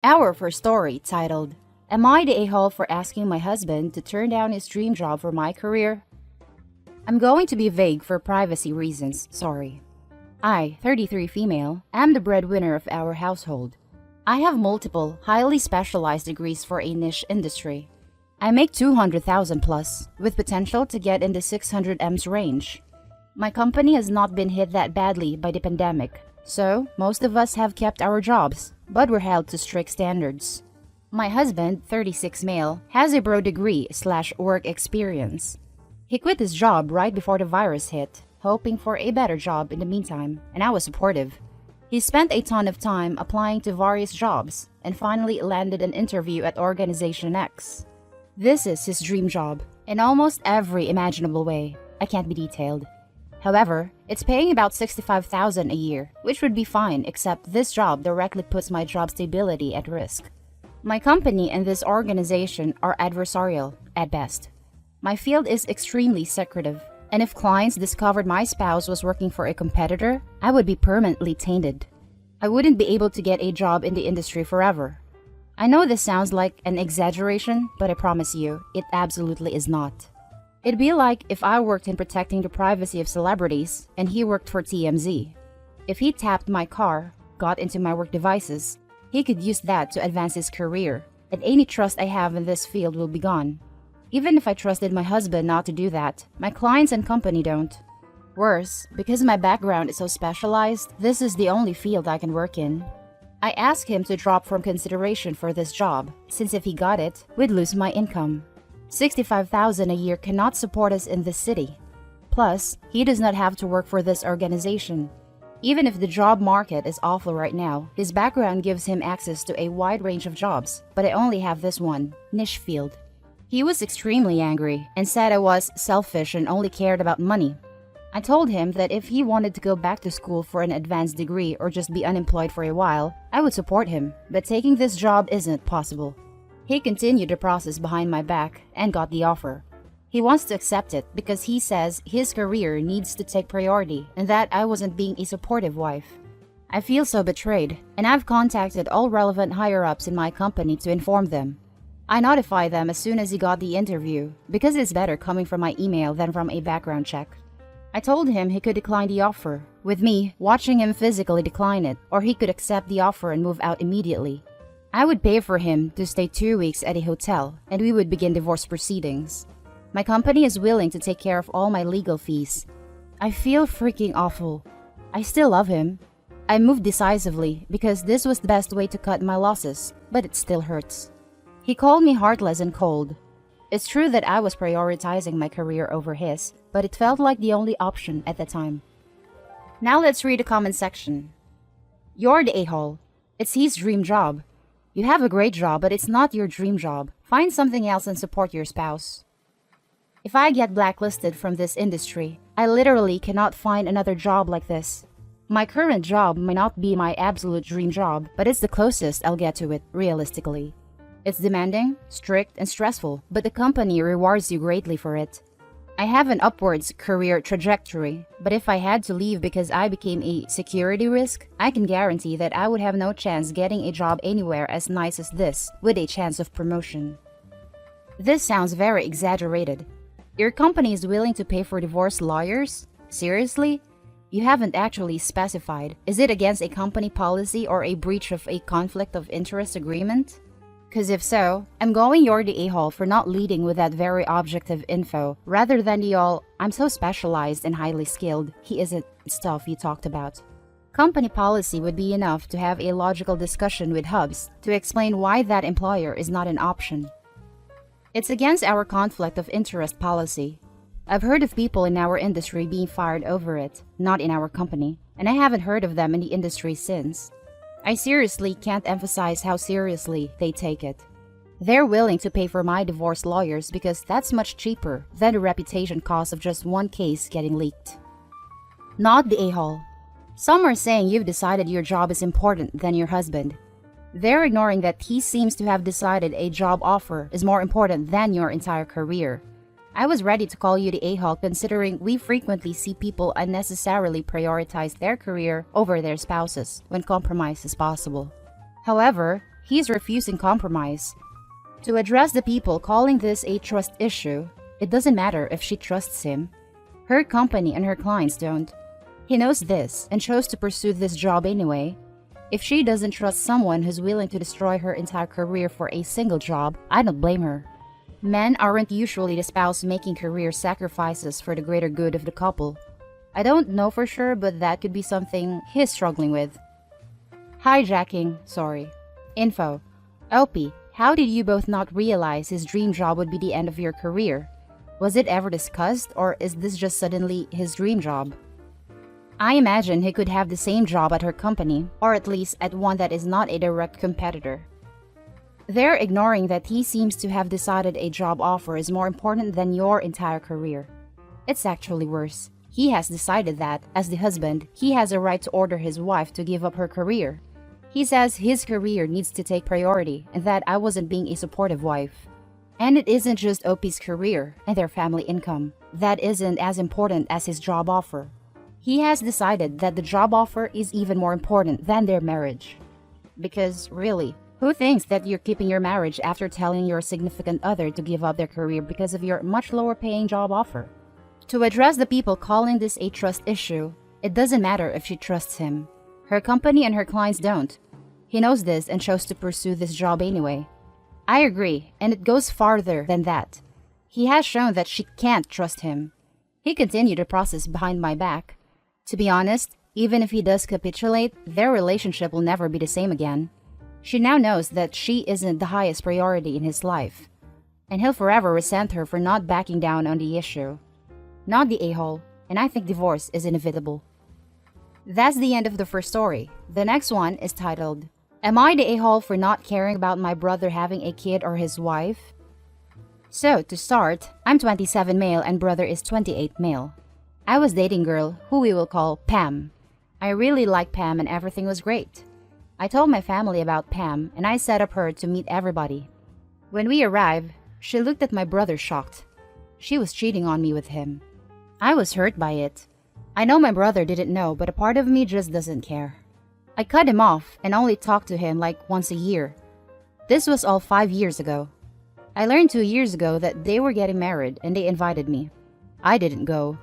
Our first story, titled, Am I the a-hole for asking my husband to turn down his dream job for my career? I'm going to be vague for privacy reasons, sorry. I, 33 female, am the breadwinner of our household. I have multiple, highly specialized degrees for a niche industry. I make 200,000 plus, with potential to get in the 600 M's range. My company has not been hit that badly by the pandemic, so most of us have kept our jobs, but we're held to strict standards. My husband, 36 male, has a bro degree/work experience. He quit his job right before the virus hit, hoping for a better job in the meantime, and I was supportive. He spent a ton of time applying to various jobs and finally landed an interview at Organization X. This is his dream job, in almost every imaginable way. I can't be detailed. However, it's paying about $65,000 a year, which would be fine, except this job directly puts my job stability at risk. My company and this organization are adversarial, at best. My field is extremely secretive, and if clients discovered my spouse was working for a competitor, I would be permanently tainted. I wouldn't be able to get a job in the industry forever. I know this sounds like an exaggeration, but I promise you, it absolutely is not. It'd be like if I worked in protecting the privacy of celebrities and he worked for TMZ. If he tapped my car, got into my work devices, he could use that to advance his career, and any trust I have in this field will be gone. Even if I trusted my husband not to do that, my clients and company don't. Worse, because my background is so specialized, this is the only field I can work in. I asked him to drop from consideration for this job, since if he got it, we'd lose my income. $65,000 a year cannot support us in this city. Plus, he does not have to work for this organization. Even if the job market is awful right now, his background gives him access to a wide range of jobs, but I only have this one, niche field. He was extremely angry and said I was selfish and only cared about money. I told him that if he wanted to go back to school for an advanced degree or just be unemployed for a while, I would support him, but taking this job isn't possible. He continued the process behind my back and got the offer. He wants to accept it because he says his career needs to take priority and that I wasn't being a supportive wife. I feel so betrayed, and I've contacted all relevant higher-ups in my company to inform them. I notified them as soon as he got the interview, because it's better coming from my email than from a background check. I told him he could decline the offer, with me watching him physically decline it, or he could accept the offer and move out immediately. I would pay for him to stay 2 weeks at a hotel, and we would begin divorce proceedings. My company is willing to take care of all my legal fees. I feel freaking awful. I still love him. I moved decisively because this was the best way to cut my losses, but it still hurts. He called me heartless and cold. It's true that I was prioritizing my career over his, but it felt like the only option at the time. Now let's read the comment section. You're the a-hole. It's his dream job. You have a great job, but it's not your dream job. Find something else and support your spouse. If I get blacklisted from this industry, I literally cannot find another job like this. My current job may not be my absolute dream job, but it's the closest I'll get to it, realistically. It's demanding, strict, and stressful, but the company rewards you greatly for it. I have an upwards career trajectory, but if I had to leave because I became a security risk, I can guarantee that I would have no chance getting a job anywhere as nice as this, with a chance of promotion. This sounds very exaggerated. Your company is willing to pay for divorce lawyers? Seriously? You haven't actually specified. Is it against a company policy or a breach of a conflict of interest agreement? Cause if so, I'm going you're the a-hole for not leading with that very objective info, rather than the all, I'm so specialized and highly skilled, he isn't stuff you talked about. Company policy would be enough to have a logical discussion with hubs to explain why that employer is not an option. It's against our conflict of interest policy. I've heard of people in our industry being fired over it, not in our company, and I haven't heard of them in the industry since. I seriously can't emphasize how seriously they take it. They're willing to pay for my divorce lawyers because that's much cheaper than the reputation cost of just one case getting leaked. Not the a-hole. Some are saying you've decided your job is important than your husband. They're ignoring that he seems to have decided a job offer is more important than your entire career. I was ready to call you the a-hole considering we frequently see people unnecessarily prioritize their career over their spouses when compromise is possible. However, he's refusing compromise. To address the people calling this a trust issue, it doesn't matter if she trusts him. Her company and her clients don't. He knows this and chose to pursue this job anyway. If she doesn't trust someone who's willing to destroy her entire career for a single job, I don't blame her. Men aren't usually the spouse making career sacrifices for the greater good of the couple. I don't know for sure, but that could be something he's struggling with. Info. Opie, how did you both not realize his dream job would be the end of your career? Was it ever discussed, or is this just suddenly his dream job? I imagine he could have the same job at her company, or at least at one that is not a direct competitor. They're ignoring that he seems to have decided a job offer is more important than your entire career. It's actually worse. He has decided that, as the husband, he has a right to order his wife to give up her career. He says his career needs to take priority and that I wasn't being a supportive wife. And it isn't just Opie's career and their family income. That isn't as important as his job offer. He has decided that the job offer is even more important than their marriage. Because, really, who thinks that you're keeping your marriage after telling your significant other to give up their career because of your much lower paying job offer? To address the people calling this a trust issue, it doesn't matter if she trusts him. Her company and her clients don't. He knows this and chose to pursue this job anyway. I agree, and it goes farther than that. He has shown that she can't trust him. He continued the process behind my back. To be honest, even if he does capitulate, their relationship will never be the same again. She now knows that she isn't the highest priority in his life, and he'll forever resent her for not backing down on the issue. Not the a-hole, and I think divorce is inevitable. That's the end of the first story. The next one is titled, Am I the a-hole for not caring about my brother having a kid or his wife? So, to start, I'm 27 male and brother is 28 male. I was dating a girl who we will call Pam. I really liked Pam and everything was great. I told my family about Pam and I set up her to meet everybody. When we arrived, she looked at my brother shocked. She was cheating on me with him. I was hurt by it. I know my brother didn't know, but a part of me just doesn't care. I cut him off and only talked to him like once a year. This was all 5 years ago. I learned 2 years ago that they were getting married and they invited me. I didn't go.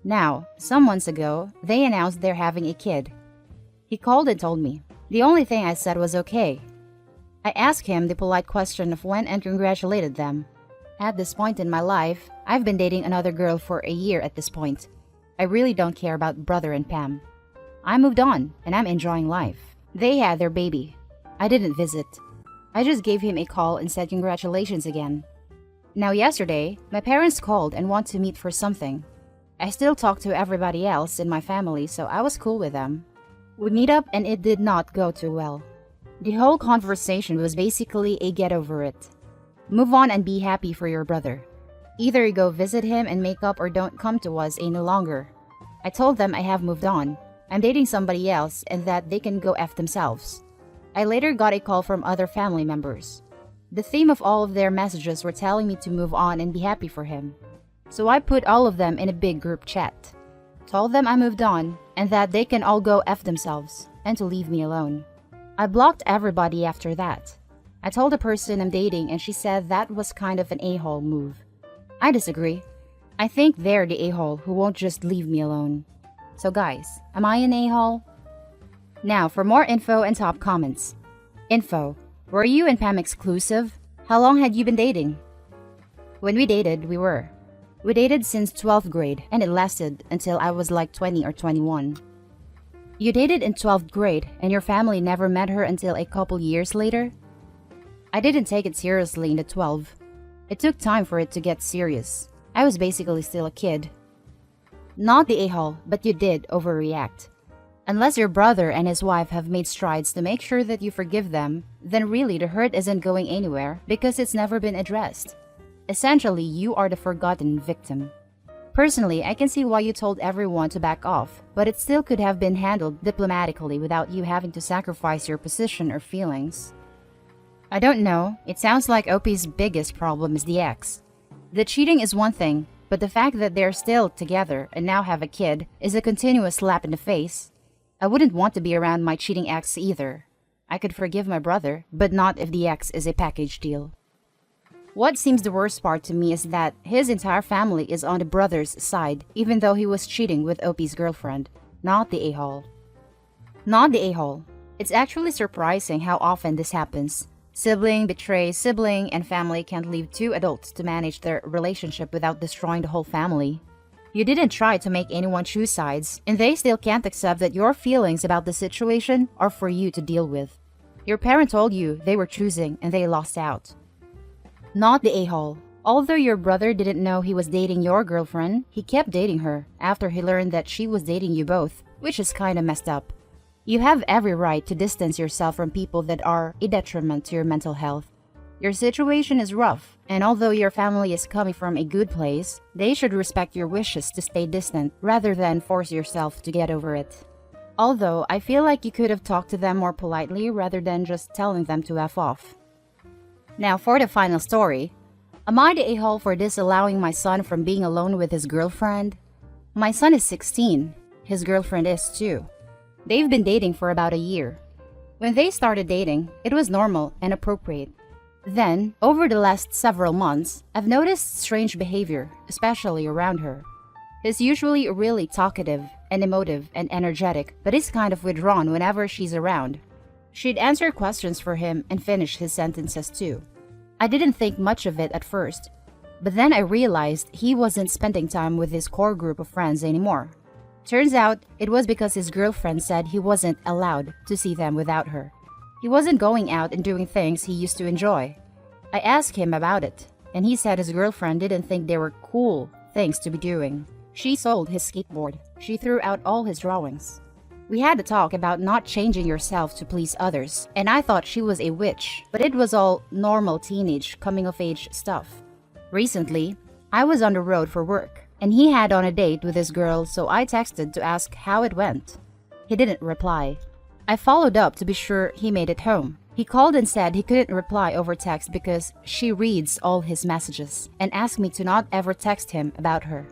Now, some months ago, they announced they're having a kid. He called and told me. The only thing I said was okay. I asked him the polite question of when and congratulated them. At this point in my life, I've been dating another girl for a year at this point. I really don't care about brother and Pam. I moved on, and I'm enjoying life. They had their baby. I didn't visit. I just gave him a call and said congratulations again. Now yesterday, my parents called and want to meet for something. I still talk to everybody else in my family, so I was cool with them. We meet up and it did not go too well. The whole conversation was basically a get over it. Move on and be happy for your brother. Either you go visit him and make up or don't come to us any longer. I told them I have moved on. I'm dating somebody else and that they can go F themselves. I later got a call from other family members. The theme of all of their messages were telling me to move on and be happy for him. So I put all of them in a big group chat. Told them I moved on and that they can all go F themselves and to leave me alone. I blocked everybody after that. I told the person I'm dating and she said that was kind of an a-hole move. I disagree. I think they're the a-hole who won't just leave me alone. So guys, am I an a-hole? Now for more info and top comments. Info. Were you and Pam exclusive? How long had you been dating? When we dated, we were. We dated since 12th grade and it lasted until I was like 20 or 21. You dated in 12th grade and your family never met her until a couple years later? I didn't take it seriously in the 12. It took time for it to get serious. I was basically still a kid. Not the a-hole, but you did overreact. Unless your brother and his wife have made strides to make sure that you forgive them, then really the hurt isn't going anywhere because it's never been addressed. Essentially, you are the forgotten victim. Personally, I can see why you told everyone to back off, but it still could have been handled diplomatically without you having to sacrifice your position or feelings. I don't know, it sounds like Opie's biggest problem is the ex. The cheating is one thing, but the fact that they're still together and now have a kid is a continuous slap in the face. I wouldn't want to be around my cheating ex either. I could forgive my brother, but not if the ex is a package deal. What seems the worst part to me is that his entire family is on the brother's side, even though he was cheating with OP's girlfriend, not the a-hole. Not the a-hole. It's actually surprising how often this happens. Sibling betrays sibling, and family can't leave two adults to manage their relationship without destroying the whole family. You didn't try to make anyone choose sides, and they still can't accept that your feelings about the situation are for you to deal with. Your parent told you they were choosing and they lost out. Not the a-hole. Although your brother didn't know he was dating your girlfriend, he kept dating her after he learned that she was dating you both, which is kinda messed up. You have every right to distance yourself from people that are a detriment to your mental health. Your situation is rough, and although your family is coming from a good place, they should respect your wishes to stay distant rather than force yourself to get over it. Although, I feel like you could have talked to them more politely rather than just telling them to F off. Now for the final story. Am I the a-hole for disallowing my son from being alone with his girlfriend? My son is 16. His girlfriend is too. They've been dating for about a year. When they started dating, it was normal and appropriate. Then, over the last several months, I've noticed strange behavior, especially around her. He's usually really talkative and emotive and energetic, but he's kind of withdrawn whenever she's around. She'd answer questions for him and finish his sentences too. I didn't think much of it at first, but then I realized he wasn't spending time with his core group of friends anymore. Turns out, it was because his girlfriend said he wasn't allowed to see them without her. He wasn't going out and doing things he used to enjoy. I asked him about it, and he said his girlfriend didn't think they were cool things to be doing. She sold his skateboard. She threw out all his drawings. We had a talk about not changing yourself to please others, and I thought she was a witch, but it was all normal teenage coming-of-age stuff. Recently, I was on the road for work, and he had on a date with this girl, so I texted to ask how it went. He didn't reply. I followed up to be sure he made it home. He called and said he couldn't reply over text because she reads all his messages and asked me to not ever text him about her.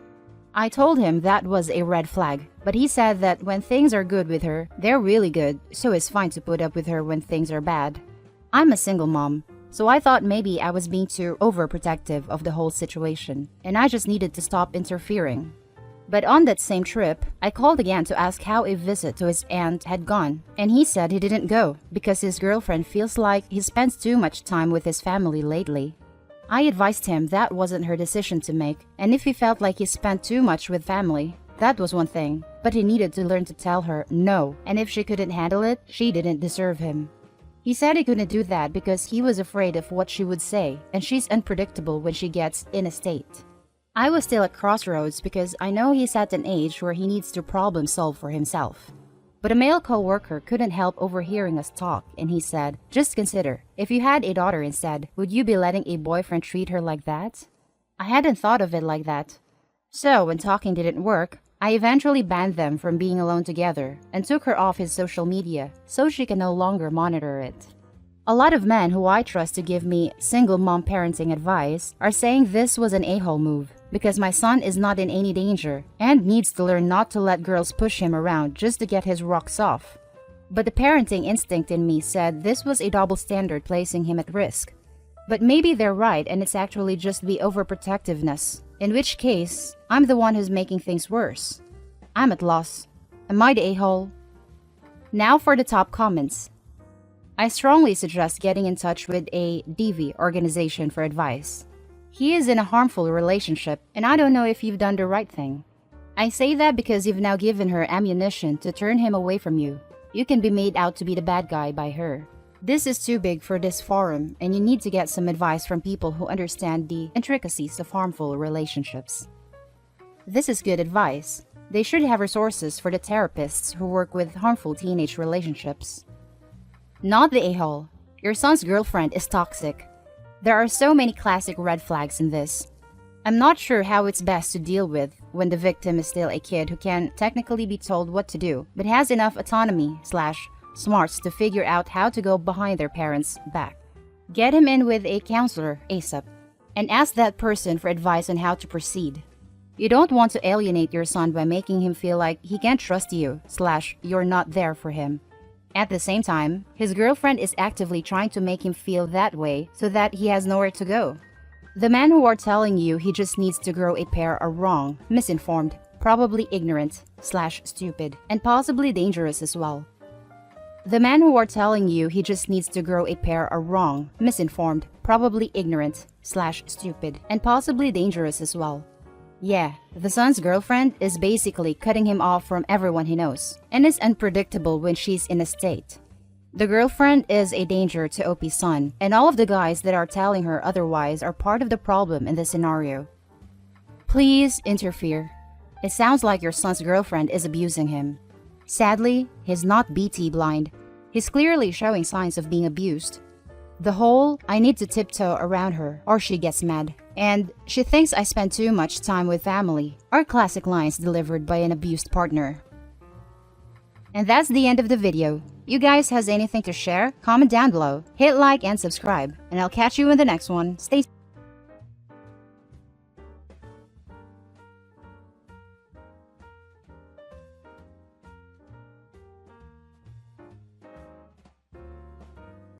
I told him that was a red flag, but he said that when things are good with her, they're really good, so it's fine to put up with her when things are bad. I'm a single mom, so I thought maybe I was being too overprotective of the whole situation, and I just needed to stop interfering. But on that same trip, I called again to ask how a visit to his aunt had gone, and he said he didn't go because his girlfriend feels like he spends too much time with his family lately. I advised him that wasn't her decision to make, and if he felt like he spent too much with family, that was one thing, but he needed to learn to tell her no, and if she couldn't handle it, she didn't deserve him. He said he couldn't do that because he was afraid of what she would say, and she's unpredictable when she gets in a state. I was still at crossroads because I know he's at an age where he needs to problem solve for himself. But a male co-worker couldn't help overhearing us talk, and he said, "Just consider, if you had a daughter instead, would you be letting a boyfriend treat her like that?" I hadn't thought of it like that. So when talking didn't work, I eventually banned them from being alone together and took her off his social media so she can no longer monitor it. A lot of men who I trust to give me single mom parenting advice are saying this was an a-hole move because my son is not in any danger and needs to learn not to let girls push him around just to get his rocks off. But the parenting instinct in me said this was a double standard placing him at risk. But maybe they're right and it's actually just the overprotectiveness, in which case, I'm the one who's making things worse. I'm at loss. Am I the a-hole? Now for the top comments. I strongly suggest getting in touch with a DV organization for advice. He is in a harmful relationship, and I don't know if you've done the right thing. I say that because you've now given her ammunition to turn him away from you. You can be made out to be the bad guy by her. This is too big for this forum, and you need to get some advice from people who understand the intricacies of harmful relationships. This is good advice. They should have resources for the therapists who work with harmful teenage relationships. Not the a-hole. Your son's girlfriend is toxic. There are so many classic red flags in this. I'm not sure how it's best to deal with when the victim is still a kid who can technically be told what to do, but has enough autonomy/smarts to figure out how to go behind their parents' back. Get him in with a counselor ASAP, and ask that person for advice on how to proceed. You don't want to alienate your son by making him feel like he can't trust you/you're not there for him. At the same time, his girlfriend is actively trying to make him feel that way so that he has nowhere to go. The men who are telling you he just needs to grow a pair are wrong, misinformed, probably ignorant, /stupid, and possibly dangerous as well. The men who are telling you he just needs to grow a pair are wrong, misinformed, probably ignorant, /stupid, and possibly dangerous as well. Yeah, the son's girlfriend is basically cutting him off from everyone he knows, and is unpredictable when she's in a state. The girlfriend is a danger to OP's son, and all of the guys that are telling her otherwise are part of the problem in this scenario. Please interfere. It sounds like your son's girlfriend is abusing him. Sadly, he's not BT blind. He's clearly showing signs of being abused. The whole, I need to tiptoe around her or she gets mad, and she thinks I spend too much time with family are classic lines delivered by an abused partner. And that's the end of the video. You guys has anything to share? Comment down below, hit like and subscribe, and I'll catch you in the next one. Stay